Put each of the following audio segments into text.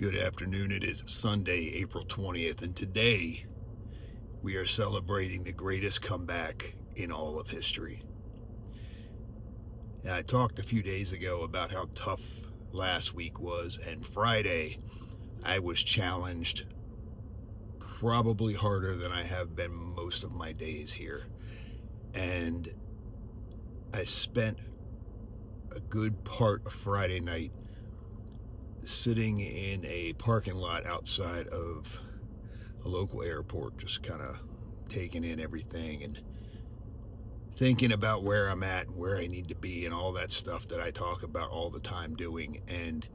Good afternoon. It is Sunday, April 20th, and today we are celebrating the greatest comeback in all of history. And I talked a few days ago about how tough last week was, and Friday I was challenged probably harder than I have been most of my days here. And I spent a good part of Friday night sitting in a parking lot outside of a local airport, just kind of taking in everything and thinking about where I'm at and where I need to be and all that stuff that I talk about all the time doing. And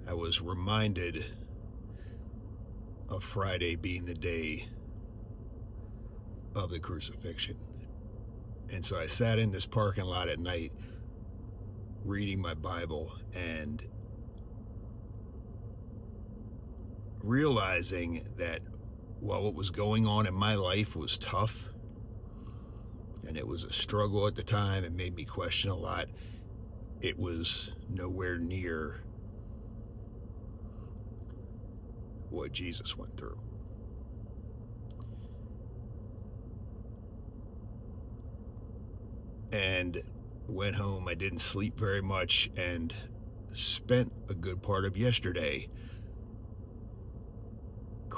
I was reminded of Friday being the day of the crucifixion. And so I sat in this parking lot at night reading my Bible and realizing that while what was going on in my life was tough and it was a struggle at the time, it made me question a lot, it was nowhere near what Jesus went through. And went home. I didn't sleep very much and spent a good part of yesterday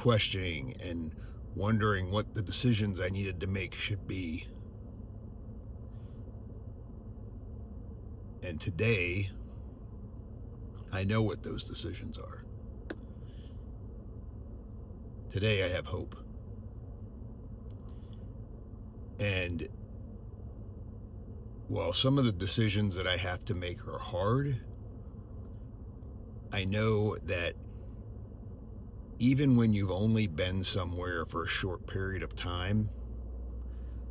questioning and wondering what the decisions I needed to make should be. And today, I know what those decisions are. Today, I have hope. And while some of the decisions that I have to make are hard, I know that even when you've only been somewhere for a short period of time,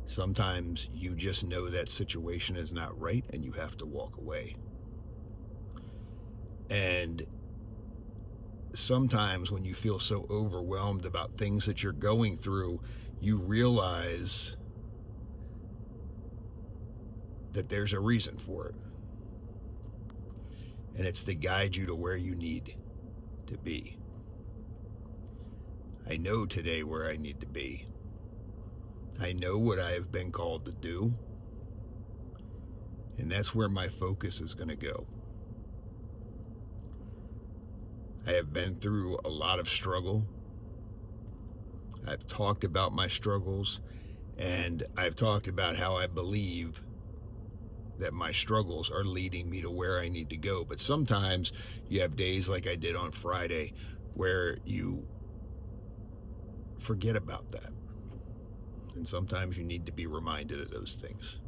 sometimes you just know that situation is not right and you have to walk away. And sometimes when you feel so overwhelmed about things that you're going through, you realize that there's a reason for it. And it's to guide you to where you need to be. I know today where I need to be. I know what I have been called to do. And that's where my focus is going to go. I have been through a lot of struggle. I've talked about my struggles, and I've talked about how I believe that my struggles are leading me to where I need to go. But sometimes you have days like I did on Friday where you forget about that. And sometimes you need to be reminded of those things.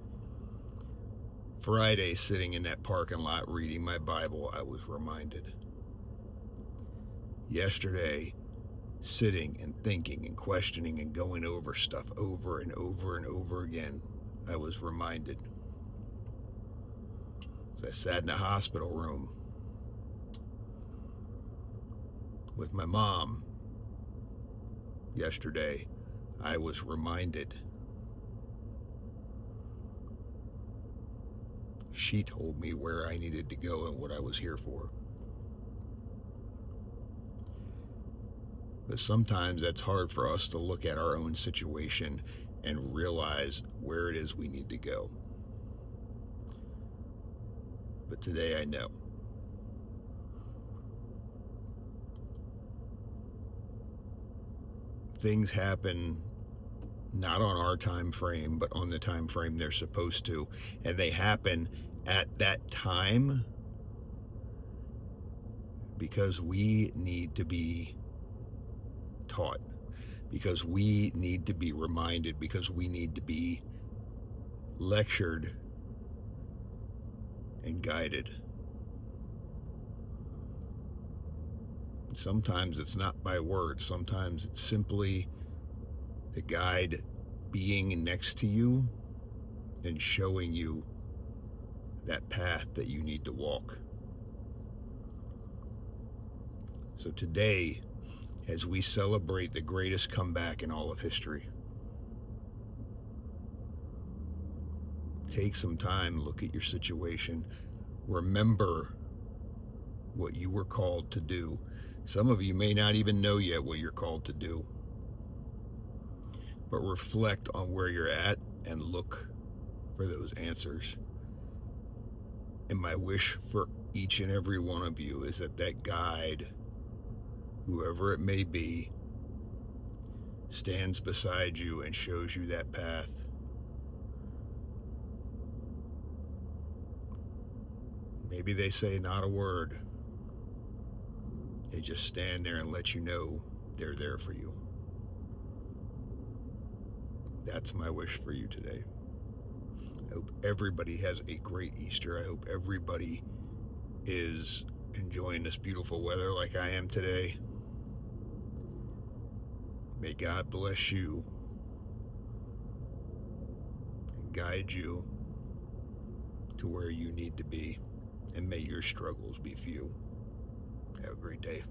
Friday, sitting in that parking lot reading my Bible, I was reminded. Yesterday, sitting and thinking and questioning and going over stuff over and over and over again, I was reminded. As I sat in a hospital room with my mom yesterday, I was reminded. She told me where I needed to go and what I was here for. But sometimes that's hard for us to look at our own situation and realize where it is we need to go. But today I know. Things happen not on our time frame, but on the time frame they're supposed to. And they happen at that time because we need to be taught, because we need to be reminded, because we need to be lectured and guided. Sometimes it's not by words. Sometimes it's simply the guide being next to you and showing you that path that you need to walk. So today, as we celebrate the greatest comeback in all of history, take some time, look at your situation, remember what you were called to do. Some of you may not even know yet what you're called to do, but reflect on where you're at and look for those answers. And my wish for each and every one of you is that that guide, whoever it may be, stands beside you and shows you that path. Maybe they say not a word. They just stand there and let you know they're there for you. That's my wish for you today. I hope everybody has a great Easter. I hope everybody is enjoying this beautiful weather like I am today. May God bless you and guide you to where you need to be. And may your struggles be few. Have a great day.